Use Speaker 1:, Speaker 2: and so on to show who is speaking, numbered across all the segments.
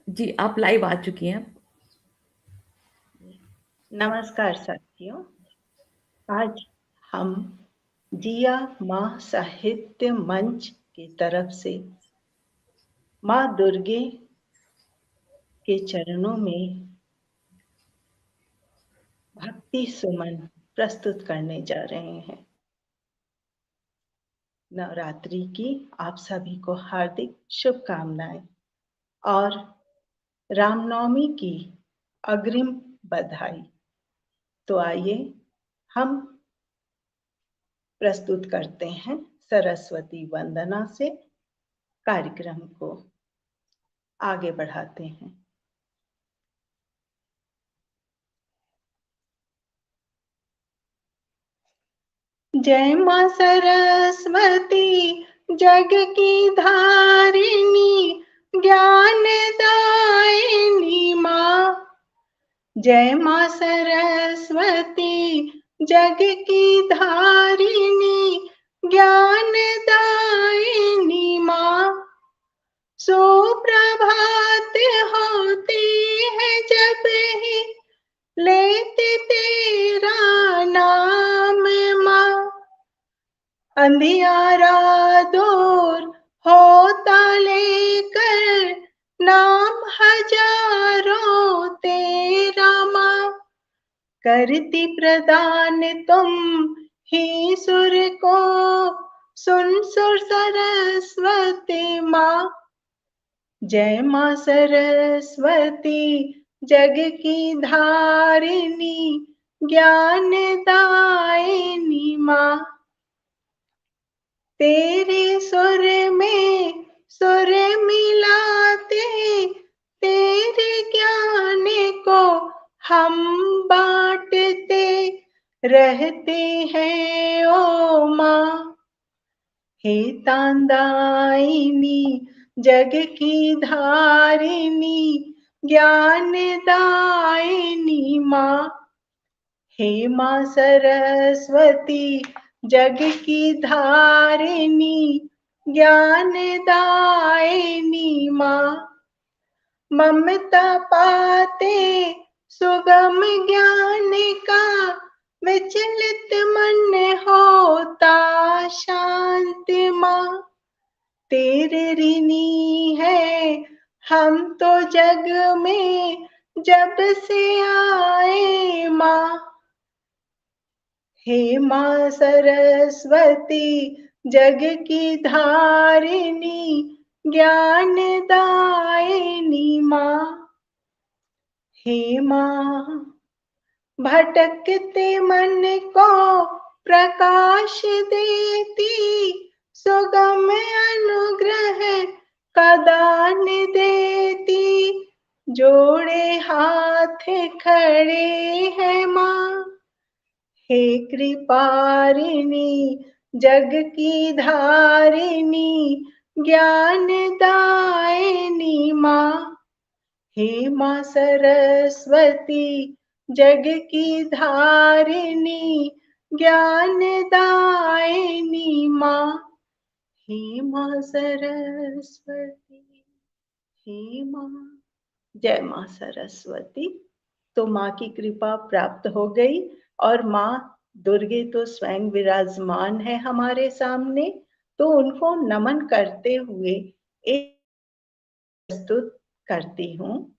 Speaker 1: जी, आप लाइव आ चुकी हैं।
Speaker 2: नमस्कार साथियों। आज हम जिया माँ साहित्य मंच की तरफ से माँ दुर्गे के चरणों में भक्ति सुमन प्रस्तुत करने जा रहे हैं। नवरात्रि की आप सभी को हार्दिक शुभकामनाएं और रामनवमी की अग्रिम बधाई। तो आइए हम प्रस्तुत करते हैं सरस्वती वंदना से कार्यक्रम को आगे बढ़ाते हैं। जय माँ सरस्वती जग की धारिणी ज्ञान दायिनी माँ। जय माँ सरस्वती जग की धारिणी ज्ञान दायिनी माँ। सुप्रभात होती है जब ही लेते तेरा नाम माँ। अंधियारा दूर होता लेकर नाम हजारों तेरा माँ। करती प्रदान तुम ही सुर को सुन सुर सरस्वती माँ। जय माँ सरस्वती जग की धारिणी ज्ञान दायिनी माँ। तेरे सुर में सुर मिलाते तेरे ज्ञान को हम बांटते रहते हैं ओ माँ। हे तांदाइनी जग की धारिणी ज्ञान दायिनी माँ। हे माँ सरस्वती जग की धारिणी ज्ञान दायिनी माँ। ममता पाते सुगम ज्ञान का विचलित मन होता शांत माँ। तेरे ऋणी है हम तो जग में जब से आए माँ। हे माँ सरस्वती जग की धारिणी ज्ञान दायिनी माँ। हे माँ भटकते मन को प्रकाश देती सुगम अनुग्रह का दान देती। जोड़े हाथ खड़े हैं माँ। हे कृपारिणी जग की धारिणी ज्ञान दायिनी माँ। हे माँ सरस्वती जग की धारिणी ज्ञान दायिनी माँ। हे माँ सरस्वती हे माँ। जय माँ सरस्वती। तो माँ की कृपा प्राप्त हो गई और माँ दुर्गे तो स्वयं विराजमान है हमारे सामने। तो उनको नमन करते हुए एक प्रस्तुत करती हूँ।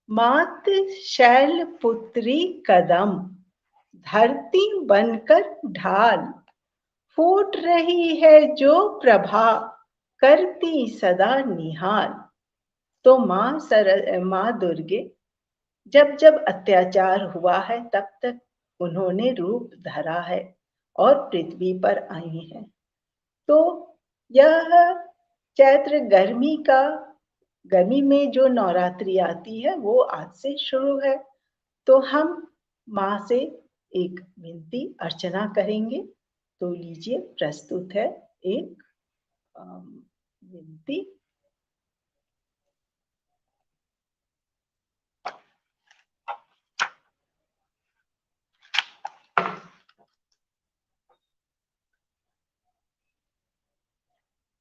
Speaker 2: मात शैल पुत्री कदम धरती बनकर ढाल फूट रही है जो प्रभा करती सदा निहाल। तो माँ दुर्गे जब जब अत्याचार हुआ है तब तक उन्होंने रूप धरा है और पृथ्वी पर आई हैं। तो यह चैत्र गर्मी में जो नवरात्रि आती है वो आज से शुरू है। तो हम माँ से एक विनती अर्चना करेंगे। तो लीजिए प्रस्तुत है एक विनती।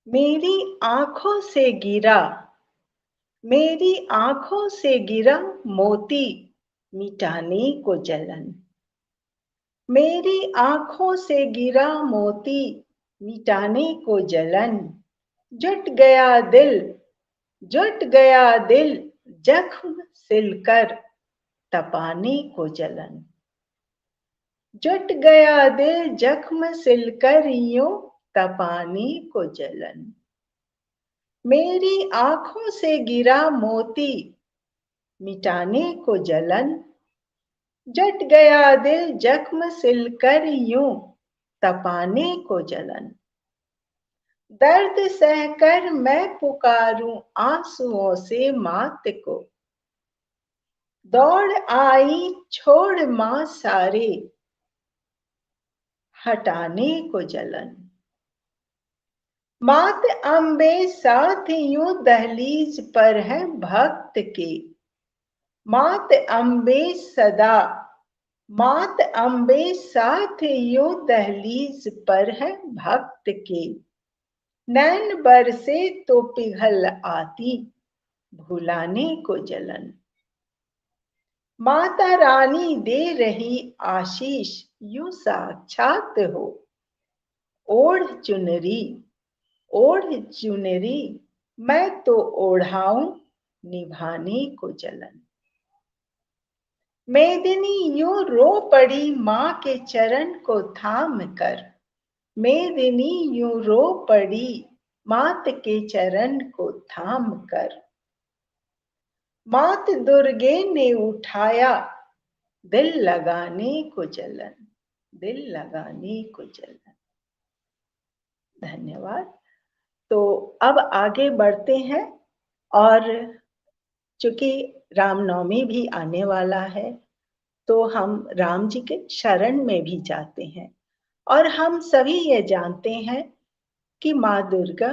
Speaker 2: मेरी आंखों से गिरा मेरी आंखों से गिरा मोती मिटाने को जलन। मेरी आंखों से गिरा मोती मिटाने को जलन। जुट गया दिल, जुट गया दिल, जख्म सिलकर तपाने को जलन। जुट गया दिल, जख्म सिलकर यूं तपाने को जलन। मेरी आंखों से गिरा मोती मिटाने को जलन। जुट गया दिल, जख्म सिलकर यूं तपाने को जलन। दर्द सहकर मैं पुकारूं आंसुओं से मात को। दौड़ आई छोड़ मां सारे हटाने को जलन। मात अम्बे साथ यूं दहलीज पर है भक्त के। मात अम्बे सदा, मात अम्बे साथ यूं दहलीज पर है भक्त के। नैन बरसे तो पिघल आती भुलाने को जलन। माता रानी दे रही आशीष यूं साक्षात हो। ओढ़ चुनरी, ओढ़ चुनरी, मैं तो ओढ़ाऊं निभाने को जलन। मेदिनी यूं रो पड़ी मां के चरण को थाम कर। मेदिनी यूं रो पड़ी मात के चरण को थाम कर। मात दुर्गे ने उठाया दिल लगाने को जलन, दिल लगाने को जलन। धन्यवाद। तो अब आगे बढ़ते हैं और चूंकि रामनवमी भी आने वाला है तो हम राम जी के शरण में भी जाते हैं। और हम सभी ये जानते हैं कि माँ दुर्गा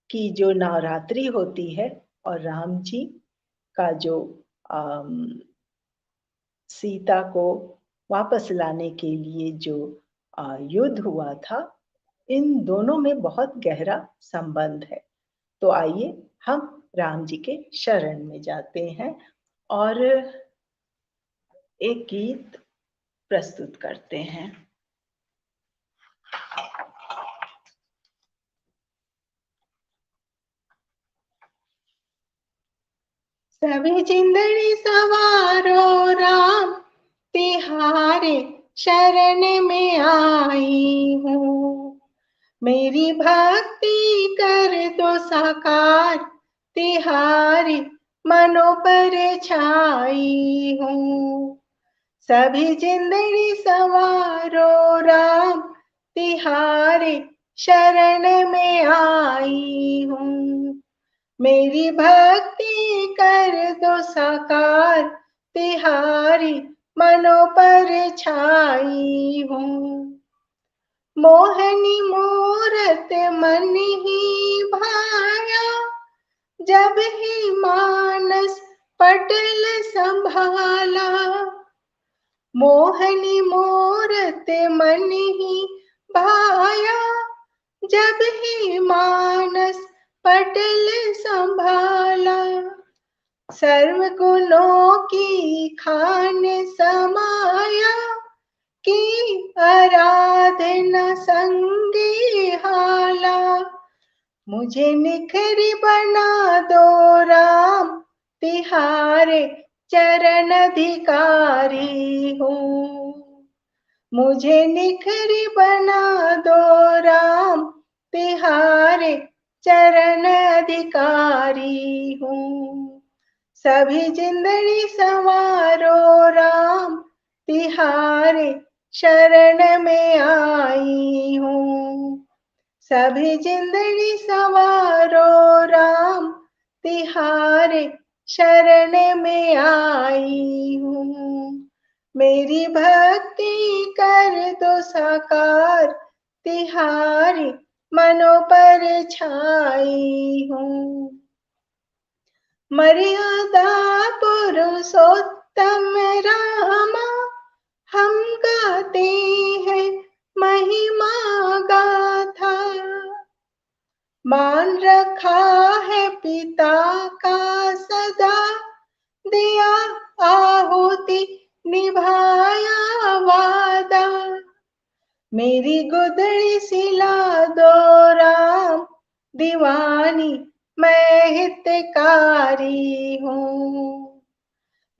Speaker 2: की जो नवरात्रि होती है और राम जी का जो सीता को वापस लाने के लिए जो युद्ध हुआ था, इन दोनों में बहुत गहरा संबंध है। तो आइए हम राम जी के शरण में जाते हैं और एक गीत प्रस्तुत करते हैं। सभी जिंदड़ी सवारो राम तिहारे शरण में आई हूँ। मेरी भक्ति कर दो साकार तिहारी मनों पर छाई हूँ। सभी जिंदड़ी सवारो राम तिहारे शरण में आई हूँ। मेरी भक्ति कर दो साकार तिहारी मनों पर छाई हूँ। मोहनी मूरत मन ही भाया जब ही मानस पटल संभाला। मोहनी मूरत मन ही भाया जब ही मानस पटल संभाला। सर्व गुणों की खान समाया की आराधना संगी हाला। मुझे निखरी बना दो राम तिहारे चरण अधिकारी हूँ। मुझे निखरी बना दो राम तिहारे चरण अधिकारी हूँ। सभी जिंदड़ी सवारो राम तिहारे शरण में आई हूँ। सभी जिंदड़ी सवारो राम तिहारे शरण में आई हूँ। मेरी भक्ति कर दो साकार तिहारी मनों पर छाई हूँ। मर्यादा पुरुषोत्तम रामा हम गाते हैं महिमा गाथा। मान रखा है पिता का दिया आहुति निभाया वादा, मेरी गुदड़ी सिला दो राम, दीवानी मैं हितकारी हूँ।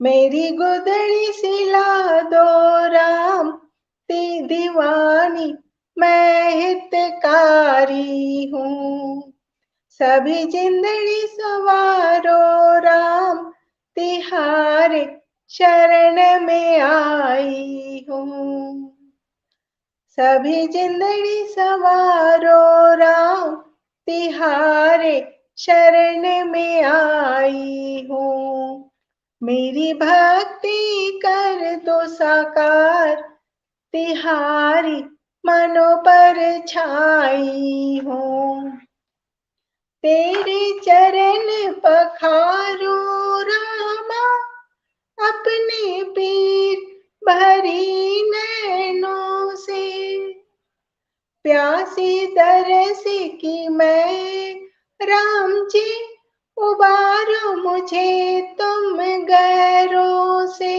Speaker 2: मेरी गुदड़ी सिला दो राम, दीवानी मैं हितकारी हूँ। सभी जिंदड़ी सवारो राम, तिहारे शरण में आई हूँ। सभी जिंदड़ी सवारो राम, तिहारे शरण में आई हूँ। मेरी भक्ति कर दो साकार, तिहारी मनों पर छाई हूँ। तेरे चरण पखारो रामा, अपने पीर भरी नैनों से, प्यासी तरस की मैं राम जी, उबारो मुझे तुम गैरों से।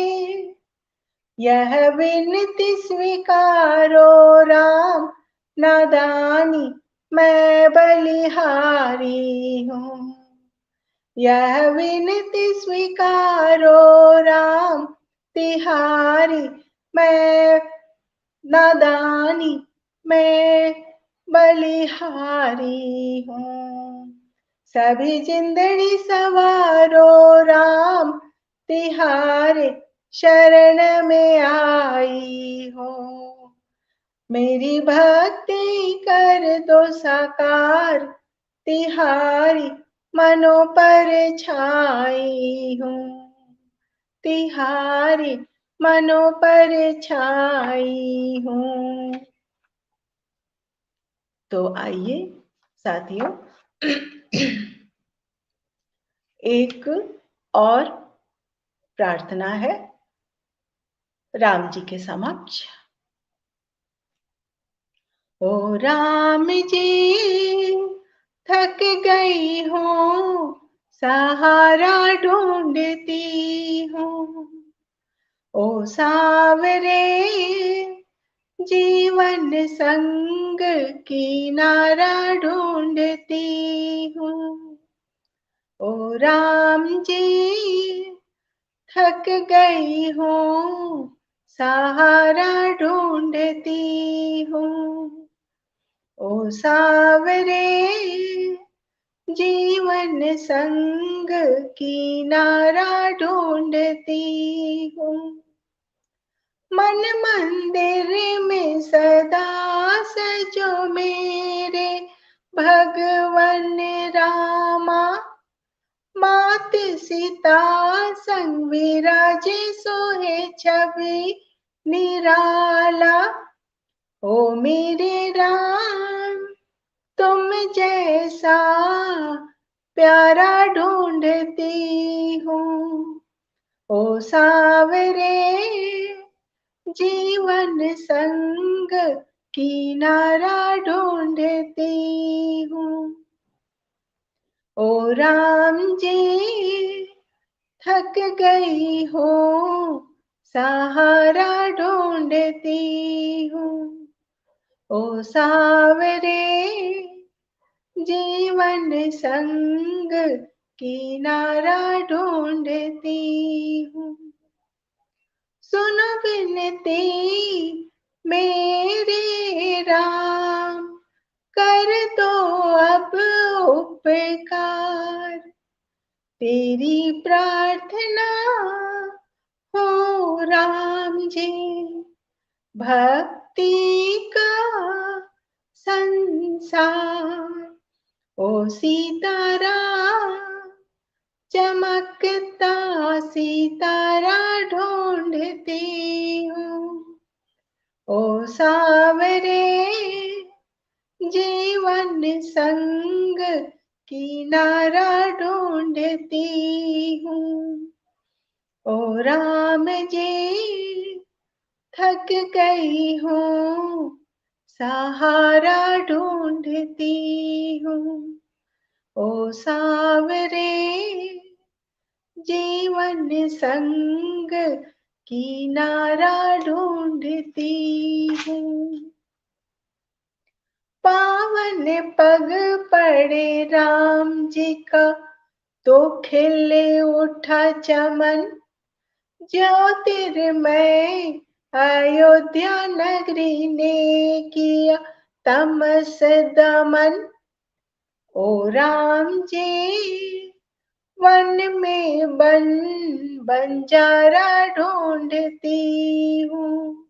Speaker 2: यह विनती स्वीकारो राम, नादानी मैं बलिहारी हूँ। यह विनती स्वीकारो राम, तिहारी मैं नादानी मैं बलिहारी हूँ। सभी जिंदड़ी सवारो राम, तिहारे शरण में आई हूँ। मेरी भक्ति कर दो साकार, तिहारी मनों पर छाई हूँ। तिहारी मनों पर छाई हूँ। तो आइए साथियों, एक और प्रार्थना है राम जी के समक्ष। ओ राम जी, थक गई हूँ, सहारा ढूंढती हूँ। ओ सावरे, जीवन संग किनारा ढूंढती हूँ। ओ राम जी, थक गई हूँ, सहारा ढूंढती हूँ। ओ सावरे, जीवन संग किनारा ढूंढती हूँ। मन मंदिर में सदा सजो मेरे भगवन रामा, मात सीता संग विराजे सोहे छवि निराला। ओ मेरे राम, तुम जैसा प्यारा ढूंढती हूँ। ओ सावरे, जीवन संग किनारा ढूंढती हूँ। ओ राम जी, थक गई हूँ, सहारा ढूंढती हूँ। ओ सावरे, जीवन संग किनारा ढूंढती हूँ। सुनो विनती मेरे राम, कर दो अब उपकार। तेरी प्रार्थना हो राम जी, भक्ति का संसार। ओ सीताराम, चमकता सितारा ढूंढती हूँ। ओ सावरे, जीवन संग किनारा ढूंढती हूँ। ओ राम जी, थक गई हूँ, सहारा ढूंढती हूँ। ओ सावरे, जीवन जीवन संग किनारा ढूंढती हूँ। पावन पग पड़े राम जी का तो खिले उठा चमन, ज्योतिर्मय अयोध्या नगरी ने किया तमस दमन। ओ राम जी वन में बंजारा ढूंढती हूँ।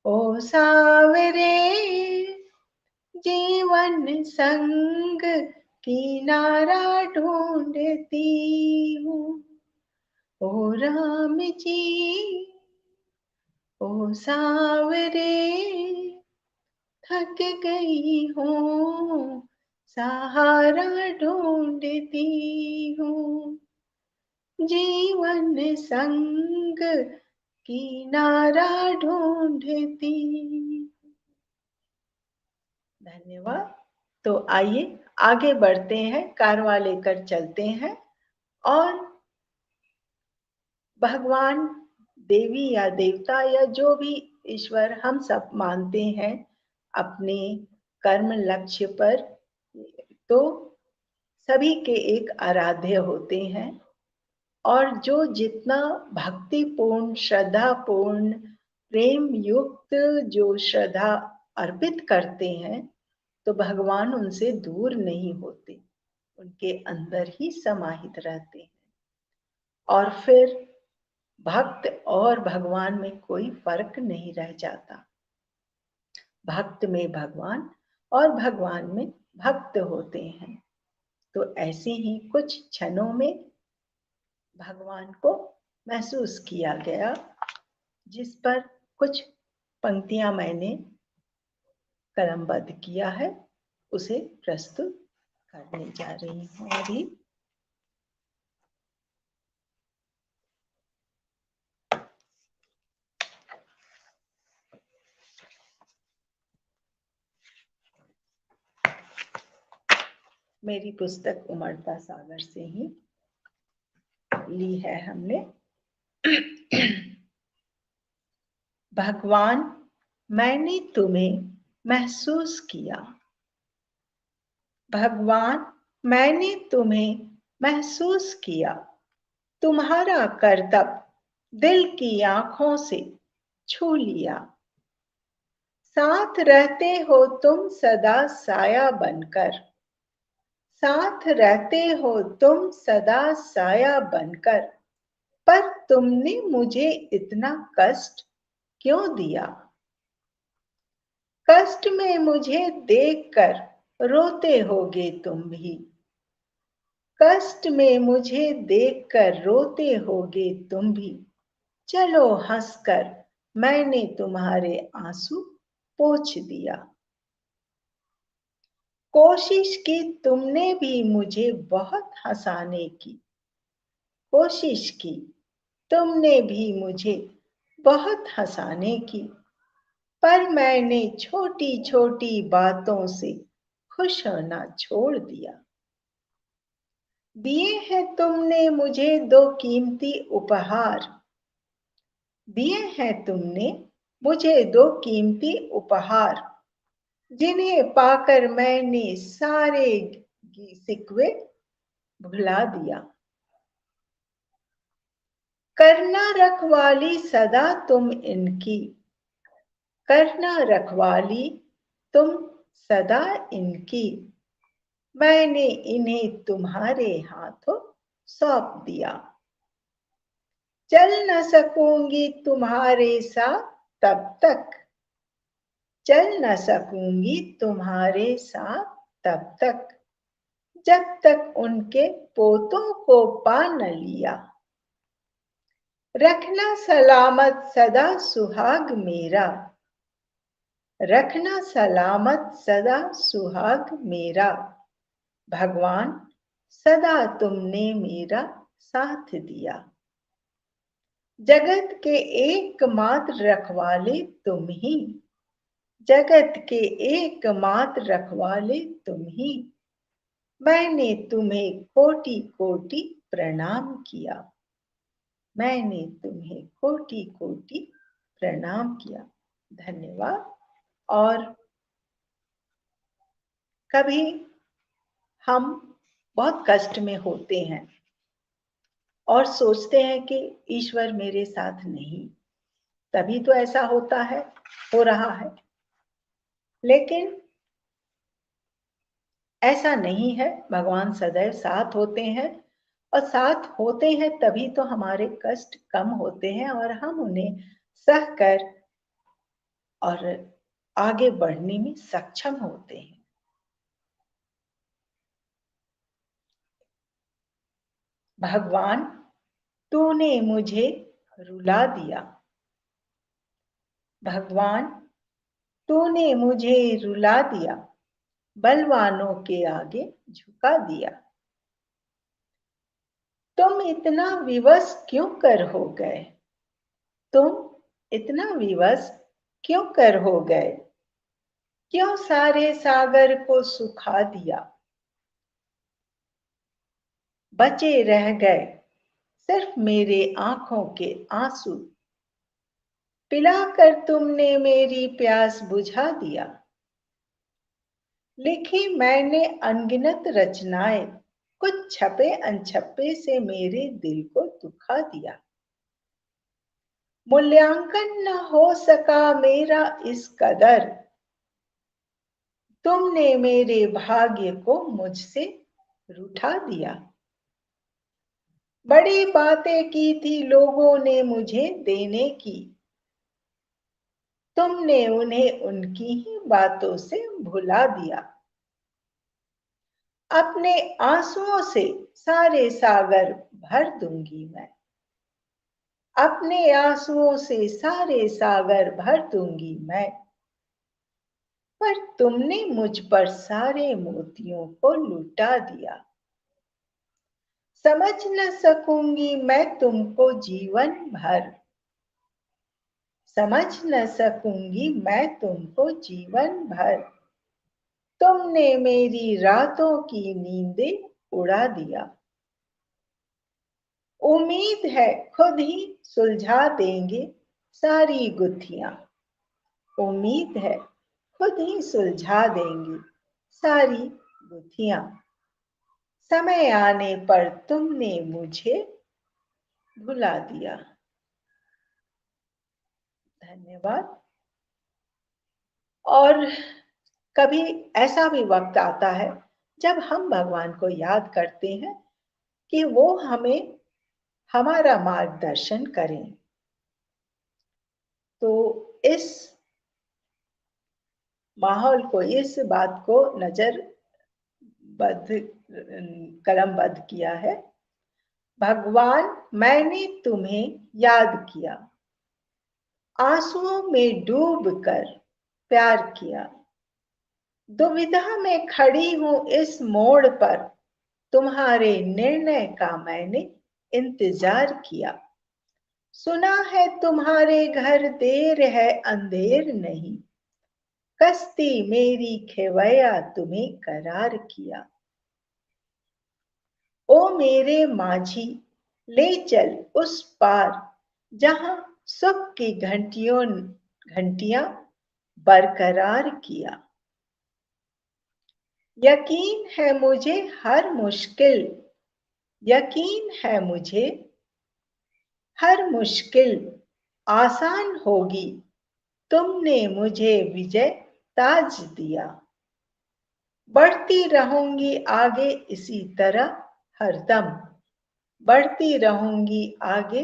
Speaker 2: ओ सावरे जीवन संग किनारा ढूंढती हूँ। ओ राम जी ओ सावरे थक गई हूँ, सहारा ढूंढती हूँ। जीवन संग किनारा ढूंढती। धन्यवाद। तो आइए आगे बढ़ते हैं, कारवां लेकर चलते हैं और भगवान, देवी या देवता या जो भी ईश्वर हम सब मानते हैं अपने कर्म लक्ष्य पर, तो सभी के एक आराध्य होते हैं और जो जितना भक्तिपूर्ण, श्रद्धापूर्ण, प्रेम युक्त जो श्रद्धा अर्पित करते हैं तो भगवान उनसे दूर नहीं होते, उनके अंदर ही समाहित रहते हैं। और फिर भक्त और भगवान में कोई फर्क नहीं रह जाता। भक्त में भगवान और भगवान में भक्त होते हैं। तो ऐसे ही कुछ क्षणों में भगवान को महसूस किया गया, जिस पर कुछ पंक्तियां मैंने कलमबद्ध किया है, उसे प्रस्तुत करने जा रही हूँ अभी। मेरी पुस्तक उमड़ता सागर से ही ली है हमने। भगवान, मैंने तुम्हें महसूस किया। भगवान, मैंने तुम्हें महसूस किया। तुम्हारा करतब दिल की आंखों से छू लिया। साथ रहते हो तुम सदा साया बनकर। साथ रहते हो तुम सदा साया बनकर। पर तुमने मुझे इतना कष्ट क्यों दिया? कष्ट में मुझे देखकर रोते होगे तुम भी। कष्ट में मुझे देखकर रोते होगे तुम भी। चलो हंसकर मैंने तुम्हारे आंसू पोंछ दिया। कोशिश की तुमने भी मुझे बहुत हंसाने की। कोशिश की तुमने भी मुझे बहुत हंसाने की। पर मैंने छोटी छोटी बातों से खुश होना छोड़ दिया। दिए हैं तुमने मुझे दो कीमती उपहार। दिए हैं तुमने मुझे दो कीमती उपहार, जिन्हें पाकर मैंने सारे सिकवे भुला दिया। करना रखवाली सदा तुम इनकी। करना रखवाली तुम सदा इनकी। मैंने इन्हें तुम्हारे हाथों सौंप दिया। चल न सकूंगी तुम्हारे साथ तब तक। चल न सकूंगी तुम्हारे साथ तब तक, जब तक उनके पोतों को पा न लिया। रखना सलामत सदा सुहाग मेरा। रखना सलामत सदा सुहाग मेरा। भगवान, सदा तुमने मेरा साथ दिया। जगत के एकमात्र रखवाले तुम ही। जगत के एकमात्र रखवाले तुम ही। मैंने तुम्हें कोटि कोटि प्रणाम किया। मैंने तुम्हें कोटि कोटि प्रणाम किया। धन्यवाद। और कभी हम बहुत कष्ट में होते हैं और सोचते हैं कि ईश्वर मेरे साथ नहीं, तभी तो ऐसा होता है, हो रहा है। लेकिन ऐसा नहीं है, भगवान सदैव साथ होते हैं, और साथ होते हैं तभी तो हमारे कष्ट कम होते हैं और हम उन्हें सह कर और आगे बढ़ने में सक्षम होते हैं। भगवान, तूने मुझे रुला दिया। भगवान, तूने मुझे रुला दिया, बलवानों के आगे झुका दिया। तुम इतना विवश क्यों कर हो गए? तुम इतना विवश क्यों कर हो गए? क्यों सारे सागर को सुखा दिया? बचे रह गए सिर्फ मेरे आंखों के आंसू, पिलाकर तुमने मेरी प्यास बुझा दिया। लिखी मैंने अनगिनत रचनाएं, कुछ छपे अनछपे से मेरे दिल को दुखा दिया। मूल्यांकन न हो सका मेरा इस कदर, तुमने मेरे भाग्य को मुझसे रूठा दिया। बड़ी बातें की थी लोगों ने मुझे देने की, तुमने उन्हें उनकी ही बातों से भुला दिया। अपने आंसुओं से सारे सागर भर दूंगी मैं, अपने आंसुओं से सारे सागर भर दूंगी मैं, पर तुमने मुझ पर सारे मोतियों को लुटा दिया। समझ न सकूंगी मैं तुमको जीवन भर, समझ न सकूंगी मैं तुमको जीवन भर, तुमने मेरी रातों की नींदें उड़ा दिया। उम्मीद है खुद ही सुलझा देंगे सारी गुत्थियां, उम्मीद है खुद ही सुलझा देंगे सारी गुत्थियां। समय आने पर तुमने मुझे भुला दिया। धन्यवाद। और कभी ऐसा भी वक्त आता है जब हम भगवान को याद करते हैं कि वो हमें हमारा मार्गदर्शन करें। तो इस माहौल को, इस बात को नजर बद्ध कलमबद्ध किया है। भगवान, मैंने तुम्हें याद किया, आंसुओं में डूब कर प्यार किया। दुविधा में खड़ी हूं इस मोड़ पर, तुम्हारे निर्णय का मैंने इंतजार किया। सुना है तुम्हारे घर देर है अंधेर नहीं, कश्ती मेरी खेवैया तुम्हें करार किया। ओ मेरे माझी, ले चल उस पार, जहां सुख की घंटियां बरकरार किया। यकीन है मुझे हर मुश्किल, यकीन है मुझे हर मुश्किल आसान होगी, तुमने मुझे विजय ताज दिया। बढ़ती रहूंगी आगे इसी तरह हरदम, बढ़ती रहूंगी आगे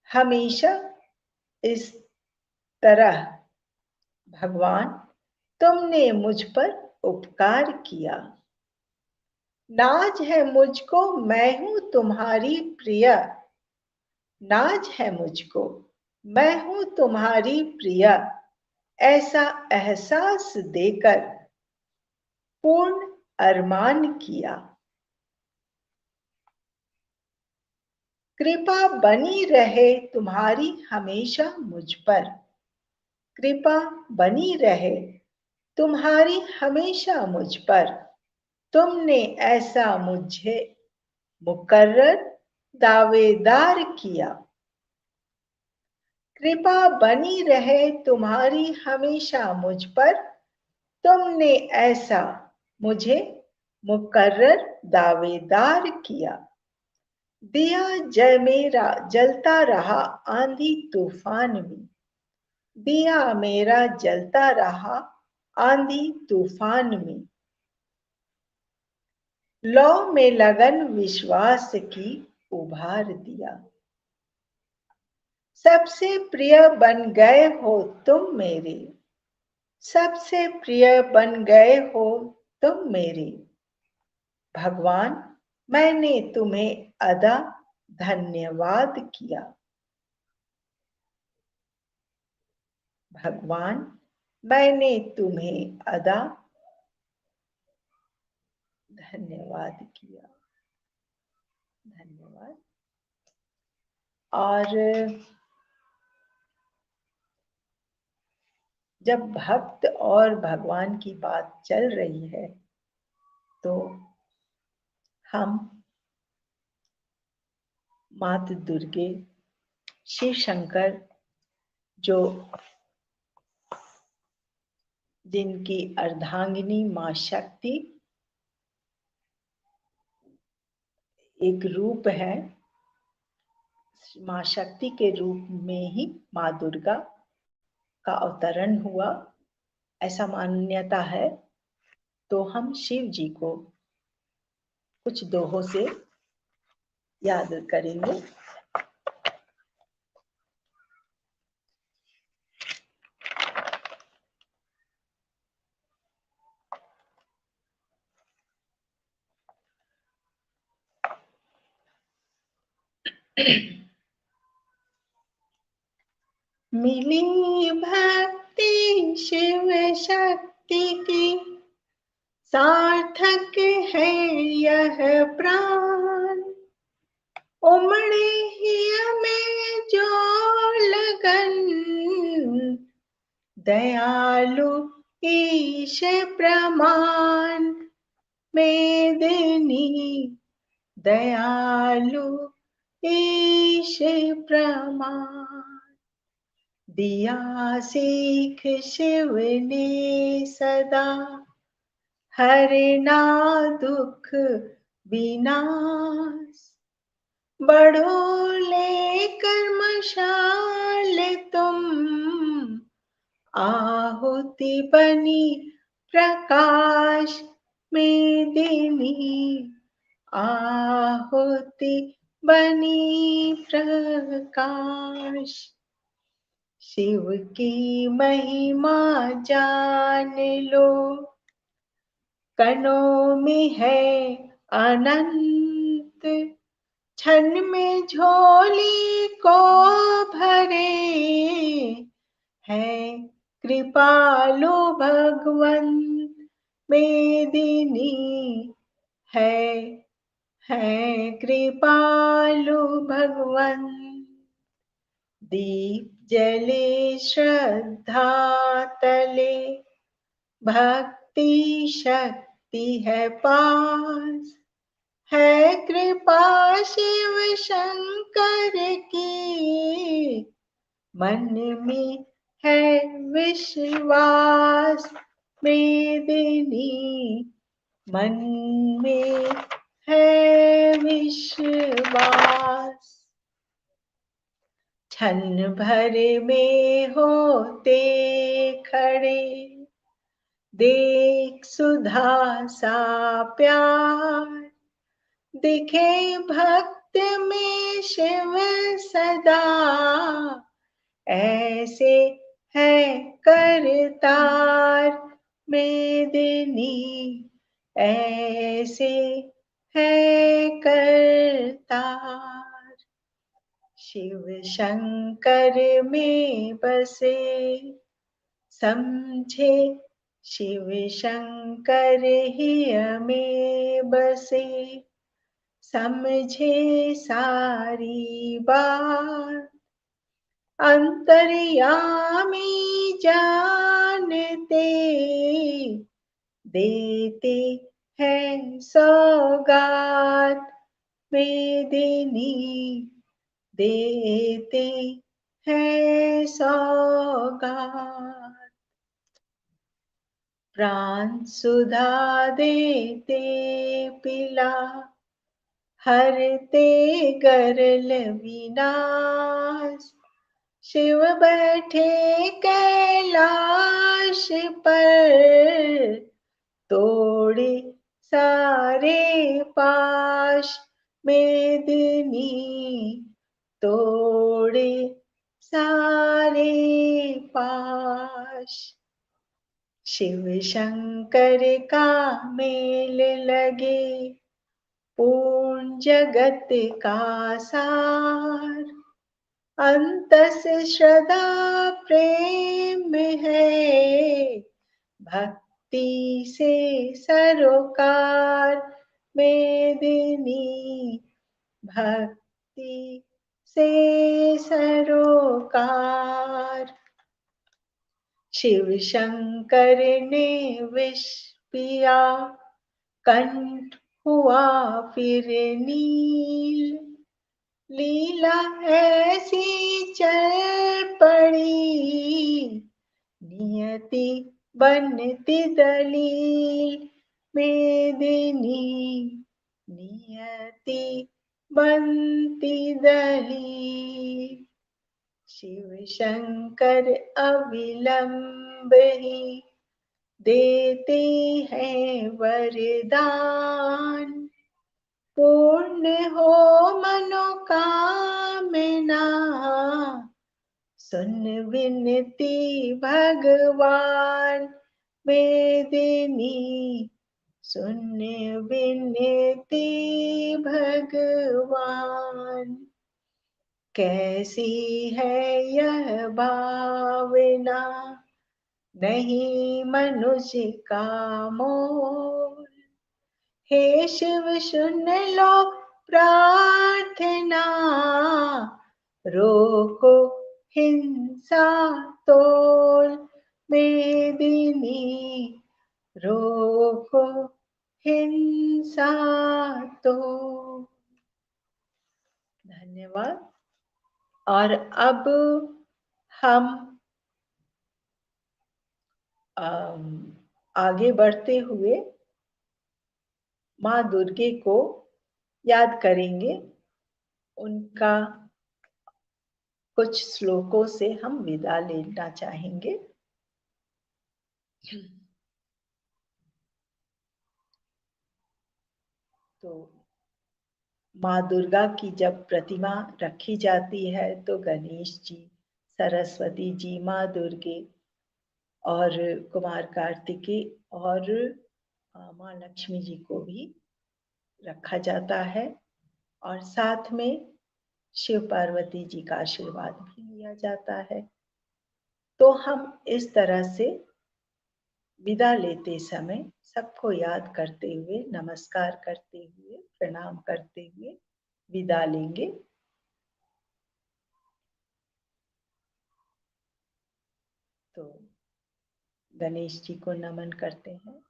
Speaker 2: हमेशा इस तरह। भगवान, तुमने मुझ पर उपकार किया। नाज है मुझको मैं हूं तुम्हारी प्रिय, नाज है मुझको मैं हूं तुम्हारी प्रिय, ऐसा एहसास देकर पूर्ण अरमान किया। कृपा बनी रहे तुम्हारी हमेशा मुझ पर, कृपा बनी रहे तुम्हारी हमेशा मुझ पर, तुमने ऐसा मुझे मुकर्रर दावेदार किया। कृपा बनी रहे तुम्हारी हमेशा मुझ पर, तुमने ऐसा मुझे मुकर्रर दावेदार किया। दिया जय मेरा जलता रहा आंधी तूफान में, दिया मेरा जलता रहा आंधी तूफान में। लौ में लगन विश्वास की उभार दिया। सबसे प्रिय बन गए हो तुम मेरे, सबसे प्रिय बन गए हो तुम मेरे। भगवान मैंने तुम्हें अदा धन्यवाद किया। भगवान मैंने तुम्हें अदा धन्यवाद किया। धन्यवाद। और जब भक्त और भगवान की बात चल रही है तो हम माता दुर्गे, शिव शंकर, जो जिनकी अर्धांगिनी मां शक्ति एक रूप है, मां शक्ति के रूप में ही मां दुर्गा का अवतरण हुआ, ऐसा मान्यता है। तो हम शिव जी को कुछ दोहों से याद करेंगे। मिली भक्ति शिव शक्ति की, सार्थक है यह प्राण। उमड़े ही में जो लगन, दयालु ईश प्रमाण। मेदिनी दयालु ईश प्रमाण। दिया सीख शिव ने सदा, हरना दुख विनाश। बढ़ो लेकर मशाल तुम, आहुति बनी प्रकाश। मेदिनी आहुति बनी प्रकाश। शिव की महिमा जान लो, कणों में है अनंत। क्षण में झोली को भरे, है कृपालु भगवंत। मेदिनी है कृपालु भगवंत। दीप जले श्रद्धा तले, भक्ति शक्ति है पास। है कृपा शिव शंकर की, मन में है विश्वास। मेदिनी मन में है विश्वास। क्षण भर में होते खड़े, देख सुधा सा प्यार। दिखे भक्त में शिव सदा, ऐसे है करतार। मेदिनी ऐसे है करतार। शिव शंकर में बसे, समझे शिव शंकर ही में बसे। समझे सारी बात, अंतर्यामी जानते। देते हैं सौगात। मेदिनी देते हैं सौगात। प्राण सुधा देते पिला, हरते गरल विनाश। शिव बैठे कैलाश पर, तोड़े सारे पाश। मेदिनी तोड़े सारे पाश। शिव शंकर का मेल लगे, पूर्ण जगत का सार। अंतस श्रद्धा प्रेम है, भक्ति से सरोकार। मेदिनी भक्ति से सरोकार। शिव शंकर ने विष पिया, कंठ हुआ फिर नील। लीला ऐसी चल पड़ी, नियति बनती दलील। मेदिनी नियति बनती दलील। शिव शंकर अविलंब ही देते हैं वरदान। पूर्ण हो मनोकामना, सुन विनती भगवान। मेदिनी सुन विनती भगवान। कैसी है यह भावना, नहीं मनुष्य का मोल। हे शिव सुन लो प्रार्थना, रोको हिंसा तोल। मेदिनी रोको हिंसा तोल। धन्यवाद। और अब हम आगे बढ़ते हुए माँ दुर्गे को याद करेंगे। उनका कुछ श्लोकों से हम विदा लेना चाहेंगे। तो माँ दुर्गा की जब प्रतिमा रखी जाती है तो गणेश जी, सरस्वती जी, माँ दुर्गे और कुमार कार्तिकेय और माँ लक्ष्मी जी को भी रखा जाता है, और साथ में शिव पार्वती जी का आशीर्वाद भी लिया जाता है। तो हम इस तरह से विदा लेते समय सबको याद करते हुए, नमस्कार करते हुए, प्रणाम करते हुए विदा लेंगे। तो गणेश जी को नमन करते हैं।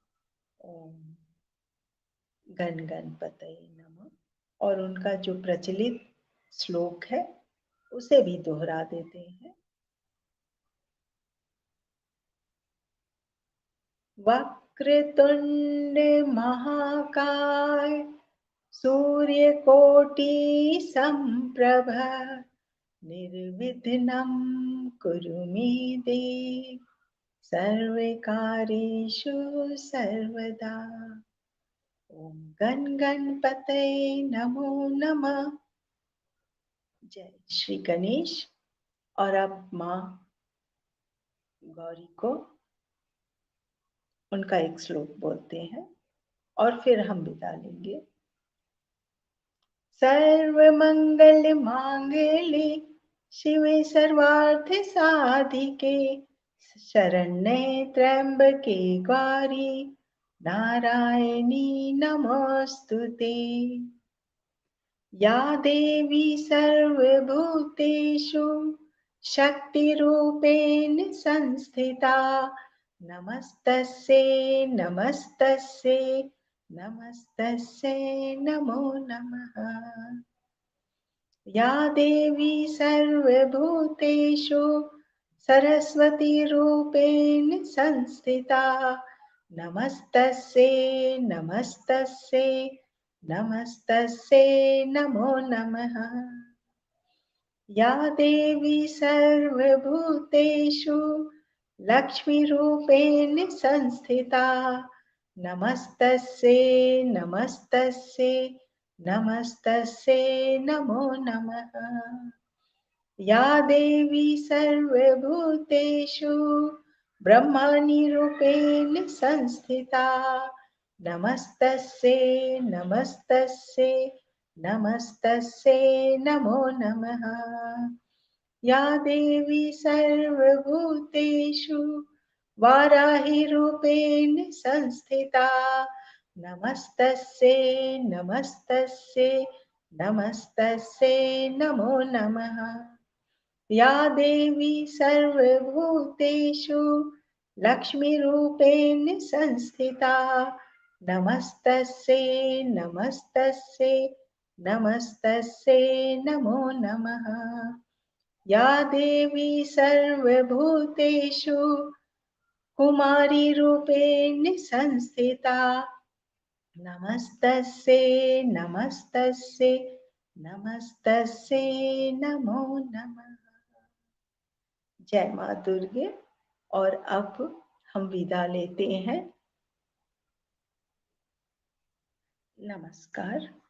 Speaker 2: ओम गण गणपतये नमः। और उनका जो प्रचलित श्लोक है उसे भी दोहरा देते हैं। वक्रतुंड महाकाय, सूर्यकोटि समप्रभ, निर्विघ्नं कुरु मे देव, सर्वकार्येषु सर्वदा। ओम गण गणपतये नमो नमः। जय श्री गणेश। और अब माँ गौरी को उनका एक श्लोक बोलते हैं और फिर हम विदा लेंगे। सर्व मंगल मांगल्ये शिवे सर्वार्थ साधिके, शरण्ये त्र्यंबके गौरी नारायणी नमोस्तुते। या देवी सर्वभूतेषु शक्तिरूपेण संस्थिता, नमस्तस्यै नमस्तस्यै नमस्तस्यै नमो नमः। या देवी सर्वभूतेषु सरस्वतीरूपेण संस्थिता नमस्तस्यै नमस्तस्यै नमस्तस्यै नमो नमः। या देवी सर्वभूतेषु लक्ष्मीरूपेण संस्थिता नमस्तस्यै नमस्तस्यै नमस्तस्यै नमो नमः। या देवी सर्वभूतेषु ब्रह्मणि रूपेण संस्थिता नमस्तस्यै नमस्तस्यै नमस्तस्यै नमो नमः। या देवी सर्वभूतेषु वाराही रूपेण संस्थिता नमस्तस्यै नमस्तस्यै नमस्तस्यै नमो नमः। या देवी सर्वभूतेषु लक्ष्मीरूपेण संस्थिता नमस्तस्यै नमस्तस्यै नमस्तस्यै नमो नमः। या देवी सर्वभूतेषु कुमारीरूपेण संस्थिता नमस्तस्यै नमस्तस्यै नमस्तस्यै नमो नमः। जय माँ दुर्गे। और अब हम विदा लेते हैं। नमस्कार।